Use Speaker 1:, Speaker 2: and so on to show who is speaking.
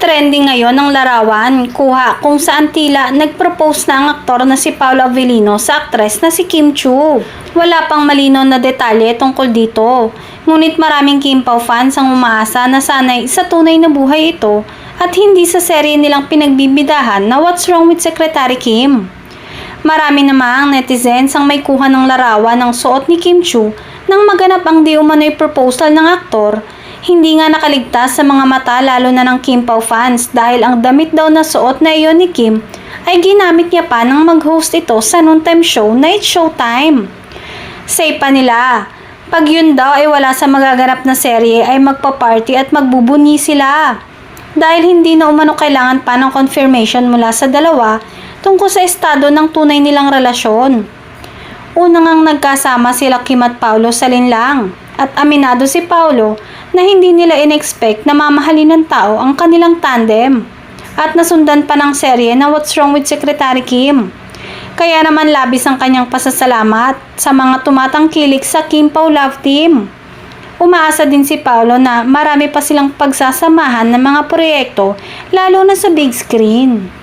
Speaker 1: Trending ngayon ang larawan, kuha kung saan tila nag-propose na ang aktor na si Paolo Avellino sa aktres na si Kim Chiu. Wala pang malinaw na detalye tungkol dito, ngunit maraming Kim Pao fans ang umaasa na sana'y sa tunay na buhay ito at hindi sa serye nilang pinagbibidahan na What's Wrong with Secretary Kim. Marami namang netizens ang may kuha ng larawan ng suot ni Kim Chiu nang maganap ang di umano'y proposal ng aktor. Hindi nga nakaligtas sa mga mata lalo na ng Kim Pao fans dahil ang damit daw na suot na iyon ni Kim ay ginamit niya pa nang mag-host ito sa noontime show na It's Showtime. Say pa nila, pag yun daw ay wala sa magaganap na serye ay magpa-party at magbubunyi sila. Dahil hindi na umano kailangan pa ng confirmation mula sa dalawa tungkol sa estado ng tunay nilang relasyon. Una ngang nagkasama sila Kim at Paolo sa linlang at aminado si Paolo na hindi nila in-expect na mamahalin ng tao ang kanilang tandem at nasundan pa ng serye na What's Wrong with Secretary Kim. Kaya naman labis ang kanyang pasasalamat sa mga tumatangkilik sa Kim Pao Love Team. Umaasa din si Paolo na marami pa silang pagsasamahan ng mga proyekto lalo na sa big screen.